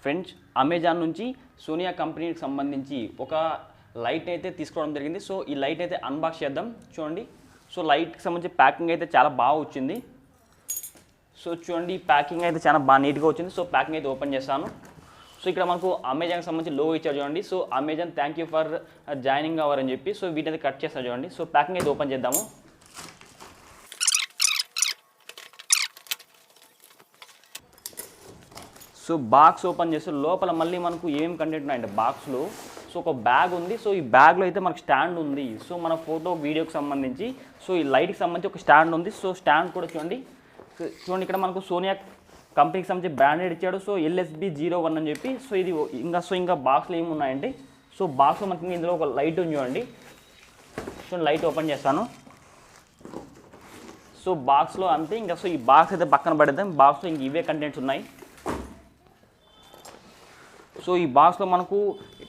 Friends Amazon నుంచి సోనియా కంపెనీకి సంబంధించి ఒక లైట్ అయితే తీసుకోవడం జరిగింది. సో ఈ లైట్ అయితే అన్బాక్స్ చేద్దాం. చూడండి, సో లైట్కి సంబంధించి ప్యాకింగ్ అయితే చాలా బాగా వచ్చింది. సో చూడండి, ప్యాకింగ్ అయితే చాలా బాగా నీట్గా వచ్చింది. సో ప్యాకింగ్ అయితే ఓపెన్ చేస్తాను. సో ఇక్కడ మనకు అమెజాన్కి సంబంధించి లోగో ఇచ్చారు చూడండి. So Amazon thank you for joining our అని చెప్పి. సో వీటిని కట్ చేస్తారు చూడండి. సో ప్యాకింగ్ అయితే ఓపెన్ చేద్దాము. సో బాక్స్ ఓపెన్ చేస్తే లోపల మళ్ళీ మనకు ఏం కంటెంట్ ఉన్నాయంటే బాక్స్లో సో ఒక బ్యాగ్ ఉంది. సో ఈ బ్యాగ్లో అయితే మనకు స్టాండ్ ఉంది. సో మన ఫోటో వీడియోకి సంబంధించి సో ఈ లైట్కి సంబంధించి ఒక స్టాండ్ ఉంది. సో స్టాండ్ కూడా చూడండి ఇక్కడ మనకు సోనియా కంపెనీకి సంబంధించి బ్రాండెడ్ ఇచ్చాడు. సో LSB01 అని చెప్పి. సో ఇది ఇంకా బాక్స్లో ఏమున్నాయంటే సో బాక్స్లో మనకి ఇందులో ఒక లైట్ ఉంది చూడండి. సో లైట్ ఓపెన్ చేస్తాను. సో బాక్స్లో అంతే. సో ఈ బాక్స్ అయితే పక్కన పడేద్దాం. బాక్స్లో ఇంక ఇవే కంటెంట్స్ ఉన్నాయి. సో ఈ బాక్స్లో మనకు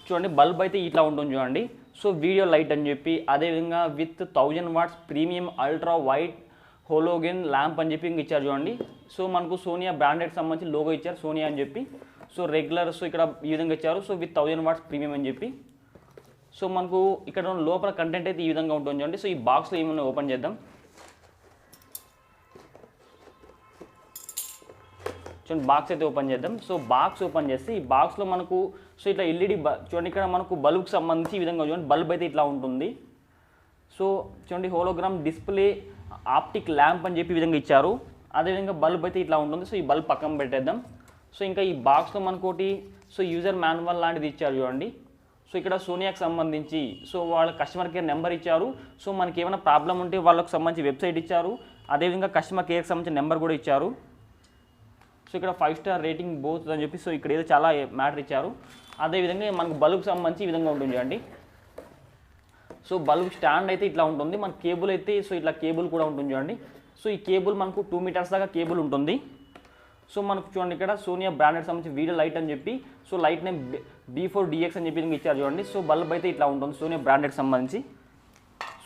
చూడండి బల్బ్ అయితే ఇట్లా ఉంటుంది చూడండి. సో వీడియో లైట్ అని చెప్పి, అదేవిధంగా with 1000 watts premium ultra white halogen lamp అని చెప్పి ఇంక ఇచ్చారు చూడండి. సో మనకు సోనియా బ్రాండెడ్ సంబంధించి లోగో ఇచ్చారు సోనియా అని చెప్పి. సో రెగ్యులర్ సో ఇక్కడ ఈ విధంగా ఇచ్చారు. సో విత్ 1000 వాట్స్ ప్రీమియం అని చెప్పి. సో మనకు ఇక్కడ లోపల కంటెంట్ అయితే ఈ విధంగా ఉంటుంది చూడండి. సో ఈ బాక్స్లో ఏమన్నా ఓపెన్ చేద్దాం. చూడండి బాక్స్ అయితే ఓపెన్ చేద్దాం. సో బాక్స్ ఓపెన్ చేస్తే ఈ బాక్స్లో మనకు సో ఇట్లా LED చూడండి ఇక్కడ మనకు బల్బ్కి సంబంధించి ఈ విధంగా చూడండి బల్బ్ అయితే ఇట్లా ఉంటుంది. సో చూడండి హోలోగ్రామ్ డిస్ప్లే ఆప్టిక్ ల్యాంప్ అని చెప్పి ఈ విధంగా ఇచ్చారు. అదేవిధంగా బల్బ్ అయితే ఇట్లా ఉంటుంది. సో ఈ బల్బ్ పక్కన పెట్టేద్దాం. సో ఇంకా ఈ బాక్స్లో మనకోటి సో యూజర్ మాన్యువల్ లాంటిది ఇచ్చారు చూడండి. సో ఇక్కడ సోనియాకి సంబంధించి సో వాళ్ళ కస్టమర్ కేర్ నెంబర్ ఇచ్చారు. సో మనకి ఏమైనా ప్రాబ్లం ఉంటే వాళ్ళకి సంబంధించి వెబ్సైట్ ఇచ్చారు. అదేవిధంగా కస్టమర్ కేర్కి సంబంధించిన నెంబర్ కూడా ఇచ్చారు. సో ఇక్కడ 5 స్టార్ రేటింగ్ బోత్ అని చెప్పి. సో ఇక్కడ ఏదో చాలా మ్యాటర్ ఇచ్చారు. అదేవిధంగా మనకు బల్బ్కి సంబంధించి ఈ విధంగా ఉంటుంది చూడండి. సో బల్బ్ స్టాండ్ అయితే ఇట్లా ఉంటుంది. మన కేబుల్ అయితే సో ఇట్లా కేబుల్ కూడా ఉంటుంది చూడండి. సో ఈ కేబుల్ మనకు 2 మీటర్స్ దాకా కేబుల్ ఉంటుంది. సో మనకు చూడండి ఇక్కడ సోనియా బ్రాండెడ్ సంబంధించి వీడియో లైట్ అని చెప్పి. సో లైట్ నేమ్ B4DX అని చెప్పి ఇచ్చారు చూడండి. సో బల్బ్ అయితే ఇట్లా ఉంటుంది సోనియా బ్రాండెడ్ సంబంధించి.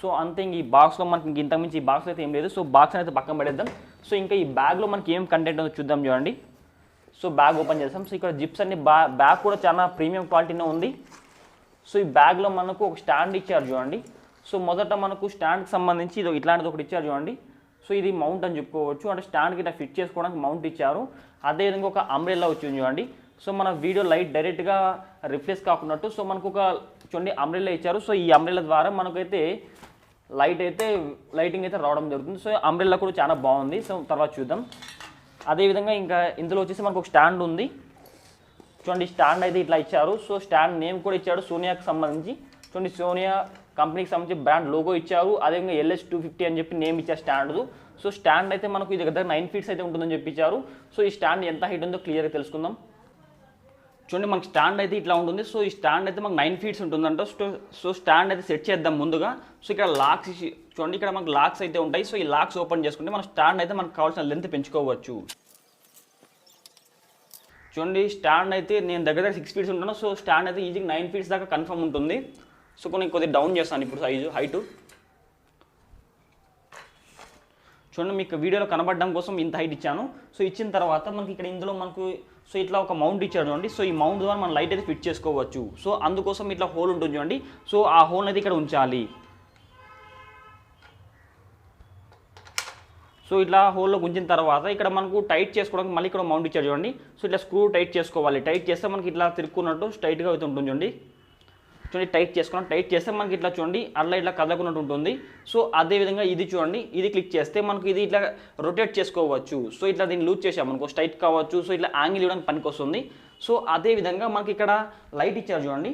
సో అంతే. ఇంక ఈ బాక్స్లో మనకి ఇంతకుమించి ఈ బాక్స్లో అయితే ఏం లేదు. సో బాక్స్ అయితే పక్కన పడేద్దాం. సో ఇంకా ఈ బ్యాగ్లో మనకి ఏం కంటెంట్ ఉందో చూద్దాం చూడండి. సో బ్యాగ్ ఓపెన్ చేస్తాం. సో ఇక్కడ జిప్స్ అన్ని బ్యాగ్ కూడా చాలా ప్రీమియం క్వాలిటీనే ఉంది. సో ఈ బ్యాగ్లో మనకు ఒక స్టాండ్ ఇచ్చారు చూడండి. సో మొదట మనకు స్టాండ్కి సంబంధించి ఇది ఇట్లాంటిది ఒకటి ఇచ్చారు చూడండి. సో ఇది మౌంట్ అని చెప్పుకోవచ్చు. అంటే స్టాండ్కి ఇట్లా ఫిట్ చేసుకోవడానికి మౌంట్ ఇచ్చారు. అదేవిధంగా ఒక అంబ్రెల్లా వచ్చింది చూడండి. సో మన వీడియో లైట్ డైరెక్ట్గా రిఫ్లెక్స్ కాకున్నట్టు సో మనకు ఒక చూడండి అంబ్రెల్లా ఇచ్చారు. సో ఈ అంబ్రెల్లా ద్వారా మనకైతే లైటింగ్ అయితే రావడం జరుగుతుంది. సో అంబ్రెల్లా కూడా చాలా బాగుంది. సో తర్వాత చూద్దాం. అదేవిధంగా ఇంకా ఇందులో వచ్చేసి మనకు ఒక స్టాండ్ ఉంది చూడండి. స్టాండ్ అయితే ఇట్లా ఇచ్చారు. సో స్టాండ్ నేమ్ కూడా ఇచ్చాడు సోనియాకి సంబంధించి. చూడండి సోనియా కంపెనీకి సంబంధించి బ్రాండ్ లోగో ఇచ్చారు. అదేవిధంగా LS250 అని చెప్పి నేమ్ ఇచ్చారు స్టాండ్. సో స్టాండ్ అయితే మనకు ఇది దగ్గర 9 ఫీట్స్ అయితే ఉంటుందని చెప్పి ఇచ్చారు. సో ఈ స్టాండ్ ఎంత హైట్ ఉందో క్లియర్గా తెలుసుకుందాం. చూడండి మనకి స్టాండ్ అయితే ఇట్లా ఉంటుంది. సో ఈ స్టాండ్ అయితే మనకు 9 ఫీట్స్ ఉంటుందంట. సో స్టాండ్ అయితే సెట్ చేద్దాం ముందుగా. సో ఇక్కడ లాక్స్ చూడండి, ఇక్కడ మనకు లాక్స్ అయితే ఉంటాయి. సో ఈ లాక్స్ ఓపెన్ చేసుకుంటే మన స్టాండ్ అయితే మనకు కావాల్సిన లెంత్ పెంచుకోవచ్చు. చూడండి స్టాండ్ అయితే నేను దగ్గర 6 ఫీట్స్ ఉంటాను. సో స్టాండ్ అయితే ఈజీగా 9 ఫీట్స్ దాకా కన్ఫర్మ్ ఉంటుంది. సో కొద్దిగా డౌన్ చేస్తాను ఇప్పుడు హైటు. చూడండి మీకు వీడియోలో కనబడడం కోసం ఇంత హైట్ ఇచ్చాను. సో ఇచ్చిన తర్వాత మనకి ఇక్కడ ఇందులో మనకు సో ఇట్లా ఒక మౌంట్ ఇచ్చాడు చూడండి. సో ఈ మౌంట్ ద్వారా మనం లైట్ అయితే ఫిట్ చేసుకోవచ్చు. సో అందుకోసం ఇట్లా హోల్ ఉంటుంది చూడండి. సో ఆ హోల్ అయితే ఇక్కడ ఉంచాలి. సో ఇట్లా హోల్లో ఉంచిన తర్వాత ఇక్కడ మనకు టైట్ చేసుకోవడానికి మళ్ళీ ఇక్కడ మౌంట్ ఇచ్చాడు చూడండి. సో ఇట్లా స్క్రూ టైట్ చేసుకోవాలి. టైట్ చేస్తే మనకి ఇట్లా తిరుక్కున్నట్టు స్ట్రైట్గా అయితే ఉంటుంది చూడండి. టైట్ చేసుకున్నాం. టైట్ చేస్తే మనకి ఇట్లా చూడండి ఇట్లా కదలకున్నట్టు ఉంటుంది. సో అదేవిధంగా ఇది చూడండి, ఇది క్లిక్ చేస్తే మనకు ఇది ఇట్లా రొటేట్ చేసుకోవచ్చు. సో ఇట్లా దీన్ని లూజ్ చేసామనుకో స్ట్రైట్ కావచ్చు. సో ఇట్లా యాంగిల్ ఇవ్వడానికి పనికి వస్తుంది. సో అదేవిధంగా మనకి ఇక్కడ లైట్ ఇచ్చారు చూడండి.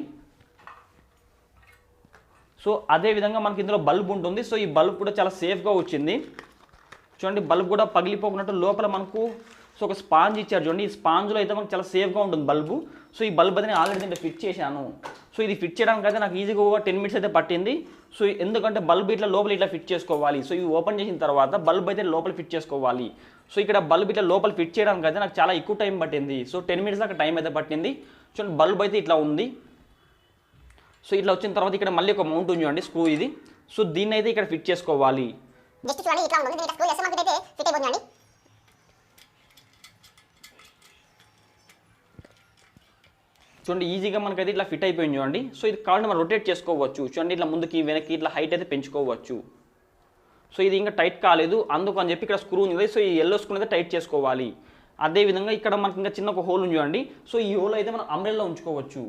సో అదేవిధంగా మనకి ఇందులో బల్బ్ ఉంటుంది. సో ఈ బల్బ్ కూడా చాలా సేఫ్గా వచ్చింది చూడండి. బల్బ్ కూడా పగిలిపోకున్నట్టు లోపల మనకు సో ఒక స్పాంజ్ ఇచ్చారు చూడండి. ఈ స్పాంజ్లో అయితే మనకు చాలా సేఫ్గా ఉంటుంది బల్బు. సో ఈ బల్బ్ అయితే నేను ఆల్రెడీ దీంట్లో ఫిట్ చేశాను. సో ఇది ఫిట్ చేయడానికి అయితే నాకు ఈజీగా 10 మినిట్స్ అయితే పట్టింది. సో ఎందుకంటే బల్బ్ ఇట్లా లోపల ఇట్లా ఫిట్ చేసుకోవాలి. సో ఇవి ఓపెన్ చేసిన తర్వాత బల్బ్ అయితే లోపల ఫిట్ చేసుకోవాలి. సో ఇక్కడ బల్బ్ ఇట్లా లోపల ఫిట్ చేయడానికి అయితే నాకు చాలా ఎక్కువ టైం పట్టింది. సో 10 మినిట్స్ దాకా టైం అయితే పట్టింది. చూడండి బల్బ్ అయితే ఇట్లా ఉంది. సో ఇట్లా వచ్చిన తర్వాత ఇక్కడ మళ్ళీ ఒక మౌంట్ ఉంది చూడండి స్క్రూ ఇది. సో దీన్ని అయితే ఇక్కడ ఫిట్ చేసుకోవాలి. జస్ట్ చూడండి ఇట్లా ఉంటుంది. దీనికి స్క్రూ చేస్తే మనకి అయితే ఫిట్ అయిపోతుందండి. చూడండి ఈజీగా మనకైతే ఇట్లా ఫిట్ అయిపోయింది చూడండి. సో ఇది కావాలంటే మనం రొటేట్ చేసుకోవచ్చు. చూడండి ఇట్లా ముందుకి వెనక్కి ఇట్లా హైట్ అయితే పెంచుకోవచ్చు. సో ఇది ఇంకా టైట్ కాలేదు అందుకు అని చెప్పి ఇక్కడ స్క్రూ ఉంది. సో ఈ ఎల్లో స్క్రూ అయితే టైట్ చేసుకోవాలి. అదేవిధంగా ఇక్కడ మనకి ఇంకా చిన్న ఒక హోల్ ఉంది చూడండి. సో ఈ హోల్ అయితే మనం అంబ్రెల్లా ఉంచుకోవచ్చు.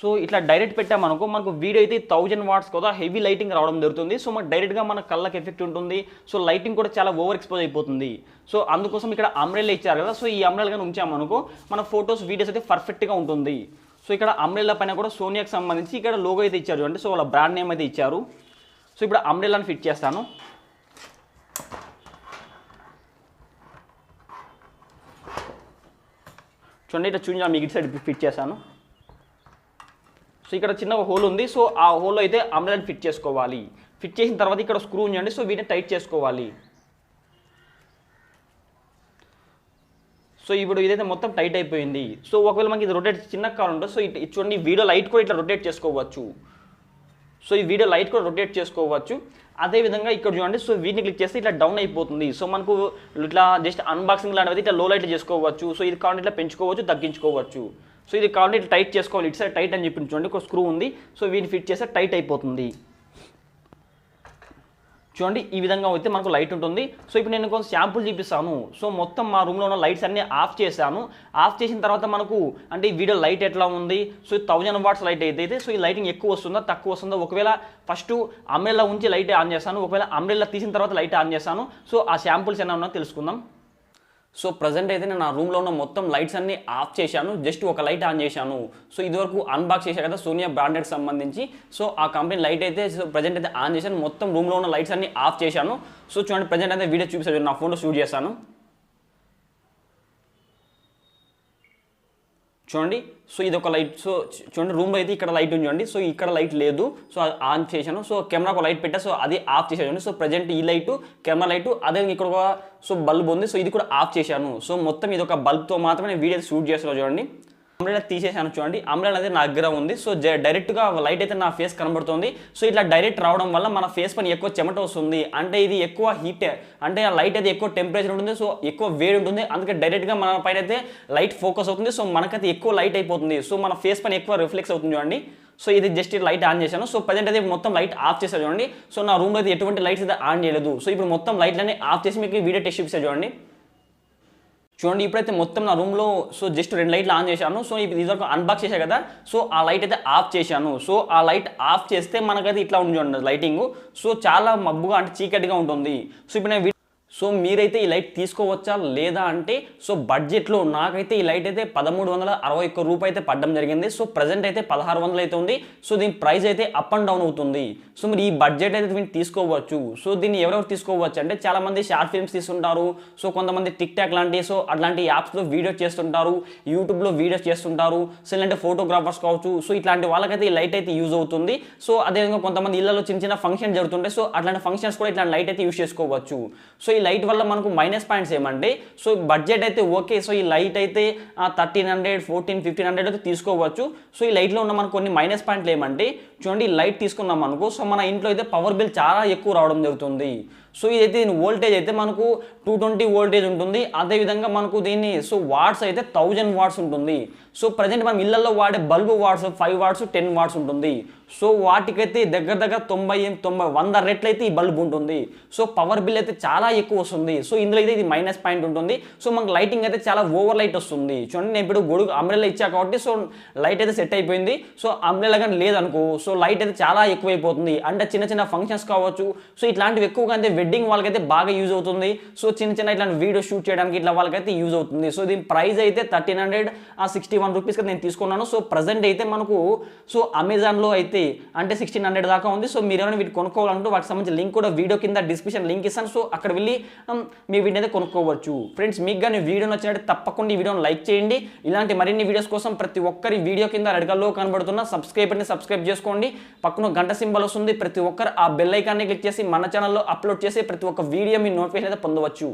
సో ఇట్లా డైరెక్ట్ పెట్టామనుకో మనకు వీడియో అయితే 1000 వాట్స్ కదా హెవీ లైటింగ్ రావడం జరుగుతుంది. సో మనకు డైరెక్ట్గా మన కళ్ళకి ఎఫెక్ట్ ఉంటుంది. సో లైటింగ్ కూడా చాలా ఓవర్ ఎక్స్పోజ్ అయిపోతుంది. సో అందుకోసం ఇక్కడ అంబ్రెల్లా ఇచ్చారు కదా. సో ఈ అంబ్రెల్లా ఉంచామనుకో మన ఫొటోస్ వీడియోస్ అయితే పర్ఫెక్ట్గా ఉంటుంది. సో ఇక్కడ అంబ్రెల్లా పైన కూడా సోనియాకి సంబంధించి ఇక్కడ లోగో అయితే ఇచ్చారు చూడండి. సో వాళ్ళ బ్రాండ్ నేమ్ అయితే ఇచ్చారు. సో ఇప్పుడు అంబ్రెల్లాని ఫిట్ చేస్తాను. చూడండి ఇట్లా చూడండి మీకు ఇటు సైడ్ ఫిట్ చేశాను. సో ఇక్కడ చిన్న హోల్ ఉంది. సో ఆ హోల్లో అయితే అంబ్రెల్లాని ఫిట్ చేసుకోవాలి. ఫిట్ చేసిన తర్వాత ఇక్కడ స్క్రూ ఉంచండి. సో వీటిని టైట్ చేసుకోవాలి. సో ఇప్పుడు ఇదైతే మొత్తం టైట్ అయిపోయింది. సో ఒకవేళ మనకి ఇది రొటేట్ చిన్న కావాలంటే సో ఇటు చూడండి వీడియో లైట్ కూడా ఇట్లా రొటేట్ చేసుకోవచ్చు. సో ఈ వీడియో లైట్ కూడా రొటేట్ చేసుకోవచ్చు. అదేవిధంగా ఇక్కడ చూడండి. సో వీటిని క్లిక్ చేస్తే ఇట్లా డౌన్ అయిపోతుంది. సో మనకు ఇట్లా జస్ట్ అన్బాక్సింగ్ లాంటివి ఇట్లా లో లైట్ చేసుకోవచ్చు. సో ఇది కావాలంటే ఇట్లా పెంచుకోవచ్చు, తగ్గించుకోవచ్చు. సో ఇది కావాలంటే ఇట్లా టైట్ చేసుకోవాలి. ఇటు సైడ్ టైట్ అని చెప్పి చూడండి ఒక స్క్రూ ఉంది. సో వీటిని ఫిట్ చేస్తే టైట్ అయిపోతుంది. చూడండి ఈ విధంగా అయితే మనకు లైట్ ఉంటుంది. సో ఇప్పుడు నేను కొంచెం శాంపుల్ చూపిస్తాను. సో మొత్తం మా రూమ్లో ఉన్న లైట్స్ అన్నీ ఆఫ్ చేశాను. ఆఫ్ చేసిన తర్వాత మనకు అంటే ఈ వీడియో లైట్ ఎట్లా ఉంది. సో 1000 వాట్స్ లైట్ అయితే సో ఈ లైటింగ్ ఎక్కువ వస్తుందా తక్కువ వస్తుందా. ఒకవేళ ఫస్ట్ అంబ్రెల్లా ఉంచి లైట్ ఆన్ చేస్తాను. ఒకవేళ అంబ్రెల్లా తీసిన తర్వాత లైట్ ఆన్ చేస్తాను. సో ఆ శాంపుల్స్ ఏమైనా ఉన్నా తెలుసుకుందాం. సో ప్రజెంట్ అయితే నేను నా రూమ్లో ఉన్న మొత్తం లైట్స్ అన్ని ఆఫ్ చేశాను. జస్ట్ ఒక లైట్ ఆన్ చేశాను. సో ఇదివరకు అన్బాక్స్ చేశాను కదా సోనియా బ్రాండెడ్ సంబంధించి. సో ఆ కంపెనీ లైట్ అయితే సో ప్రజెంట్ అయితే ఆన్ చేశాను. మొత్తం రూమ్లో ఉన్న లైట్స్ అన్ని ఆఫ్ చేశాను. సో చూడండి ప్రజెంట్ అయితే వీడియో చూపిస్తాను. నా ఫోన్లో షూట్ చేశాను. చూడండి. సో ఇది ఒక లైట్. సో చూడండి రూమ్లో అయితే ఇక్కడ లైట్ ఉంది చూడండి. సో ఇక్కడ లైట్ లేదు. సో అది ఆన్ చేశాను. సో కెమెరాకు లైట్ పెట్టా. సో అది ఆఫ్ చేశాను చూడండి. సో ప్రజెంట్ ఈ లైట్ కెమెరా లైట్ అదే ఇక్కడ ఒక సో బల్బ్ ఉంది. సో ఇది కూడా ఆఫ్ చేశాను. సో మొత్తం ఇది ఒక బల్బ్తో మాత్రమే నేను వీడియో షూట్ చేస్తున్నాను చూడండి. అంబ్రెల్లా తీసేసాను చూడండి. అంబ్రెల్లా అయితే నా దగ్గర ఉంది. సో డైరెక్ట్గా లైట్ అయితే నా ఫేస్ కనబడుతుంది. సో ఇట్లా డైరెక్ట్ రావడం వల్ల మన ఫేస్ పైన ఎక్కువ చెమట వస్తుంది. అంటే ఇది ఎక్కువ హీట్ అంటే ఆ లైట్ అయితే ఎక్కువ టెంపరేచర్ ఉంటుంది. సో ఎక్కువ వేడి ఉంటుంది. అందుకే డైరెక్ట్గా మన పైన అయితే లైట్ ఫోకస్ అవుతుంది. సో మనకైతే ఎక్కువ లైట్ అయిపోతుంది. సో మన ఫేస్ పైన ఎక్కువ రిఫ్లెక్స్ అవుతుంది చూడండి. సో ఇది జస్ట్ లైట్ ఆన్ చేశాను. సో ప్రజెంట్ అయితే మొత్తం లైట్ ఆఫ్ చేశాను చూడండి. సో నా రూమ్లో అయితే ఎటువంటి లైట్స్ అయితే ఆన్ చేయలేదు. సో ఇప్పుడు మొత్తం లైట్లన్నీ ఆఫ్ చేసి మీకు వీడియో టెస్ట్ చూపిస్తాను చూడండి. చూడండి ఇప్పుడైతే మొత్తం నా రూమ్లో సో జస్ట్ 2 లైట్లు ఆన్ చేశాను. సో ఇప్పుడు ఇదివరకు అన్బాక్స్ చేశాను కదా. సో ఆ లైట్ అయితే ఆఫ్ చేశాను. సో ఆ లైట్ ఆఫ్ చేస్తే మనకైతే ఇట్లా ఉంది చూడండి లైటింగ్. సో చాలా మబ్బుగా అంటే చీకటిగా ఉంటుంది. సో ఇప్పుడు నేను సో మీరైతే ఈ లైట్ తీసుకోవచ్చా లేదా అంటే సో బడ్జెట్లో నాకైతే ఈ లైట్ అయితే 1361 రూపాయలు అయితే పడడం జరిగింది. సో ప్రజెంట్ అయితే 1600 అయితే ఉంది. సో దీని ప్రైస్ అయితే అప్ అండ్ డౌన్ అవుతుంది. సో మీరు ఈ బడ్జెట్ అయితే దీన్ని తీసుకోవచ్చు. సో దీన్ని ఎవరెవరు తీసుకోవచ్చు అంటే చాలామంది షార్ట్ ఫిల్మ్స్ తీస్తుంటారు. సో కొంతమంది టిక్ టాక్ లాంటి సో అట్లాంటి యాప్స్లో వీడియోస్ చేస్తుంటారు. యూట్యూబ్లో వీడియోస్ చేస్తుంటారు. సో ఇలాంటి ఫోటోగ్రాఫర్స్ కావచ్చు. సో ఇట్లాంటి వాళ్ళకైతే ఈ లైట్ అయితే యూజ్ అవుతుంది. సో అదేవిధంగా కొంతమంది ఇళ్లలో చిన్న చిన్న ఫంక్షన్ జరుగుతుంటాయి. సో అట్లాంటి ఫంక్షన్స్ కూడా ఇట్లాంటి లైట్ అయితే యూజ్ చేసుకోవచ్చు. సో ఈ లైట్ వల్ల మనకు మైనస్ పాయింట్స్ ఏమంటే సో బడ్జెట్ అయితే ఓకే. సో ఈ లైట్ అయితే 1300 1400 1500 అయితే తీసుకోవచ్చు. సో ఈ లైట్లో ఉన్న మనకు కొన్ని మైనస్ పాయింట్లు ఏమంటే చూడండి ఈ లైట్ తీసుకున్నాం అనుకో. సో మన ఇంట్లో అయితే పవర్ బిల్ చాలా ఎక్కువ రావడం జరుగుతుంది. సో ఇదైతే దీని వోల్టేజ్ అయితే మనకు 220 వోల్టేజ్ ఉంటుంది. అదేవిధంగా మనకు దీన్ని సో వాట్స్ అయితే 1000 వాట్స్ ఉంటుంది. సో ప్రజెంట్ మనం ఇళ్లలో వాడే బల్బు వాట్స్ 5 వాట్స్ 10 వాట్స్ ఉంటుంది. సో వాటికైతే దగ్గర 90 రెట్లు అయితే ఈ బల్బు ఉంటుంది. సో పవర్ బిల్ అయితే చాలా ఎక్కువ వస్తుంది. సో ఇందులో అయితే ఇది మైనస్ పాయింట్ ఉంటుంది. సో మనకు లైటింగ్ అయితే చాలా ఓవర్ లైట్ వస్తుంది. చూడండి నేను ఇప్పుడు గొడుగు అంబ్రెల్లా ఇచ్చా కాబట్టి సో లైట్ అయితే సెట్ అయిపోయింది. సో అంబ్రెల్లా కానీ లేదనుకో సో లైట్ అయితే చాలా ఎక్కువైపోతుంది. అంటే చిన్న చిన్న ఫంక్షన్స్ కావచ్చు. సో ఇట్లాంటివి ఎక్కువగా అంటే వెడ్డింగ్ వాళ్ళకైతే బాగా యూజ్ అవుతుంది. సో చిన్న ఇట్లాంటి వీడియో షూట్ చేయడానికి ఇట్లా వాళ్ళకైతే యూజ్ అవుతుంది. సో దీని ప్రైస్ అయితే 1361 రూపీస్ నేను తీసుకున్నాను. సో ప్రజెంట్ అయితే మనకు సో అమెజాన్లో అయితే అంటే 1600 దాకా ఉంది. సో మీరు ఏమైనా వీటి కొనుక్కోవాలంటూ వాటికి సంబంధించిన లింక్ కూడా వీడియో కింద డిస్క్రిప్షన్ లింక్ ఇస్తాను. సో అక్కడ వెళ్ళి మీ వీడియో అయితే కొనుక్కోవచ్చు. ఫ్రెండ్స్ మీకు కానీ వీడియో నచ్చినట్టు తప్పకుండా ఈ వీడియోని లైక్ చేయండి. ఇలాంటి మరిన్ని వీడియోస్ కోసం ప్రతి ఒక్కరి వీడియో కింద రెడ్ కలర్లో కనబడుతున్న సబ్స్క్రైబ్ చేసుకోండి. పక్కన గంట సింబల్ వస్తుంది. ప్రతి ఒక్కరు ఆ బెల్ ఐకాన్ని క్లిక్ చేసి మన ఛానల్లో అప్లోడ్ చేసి ప్రతి ఒక్క వీడియో మీ నోటిఫికేషన్ అయితే పొందవచ్చు.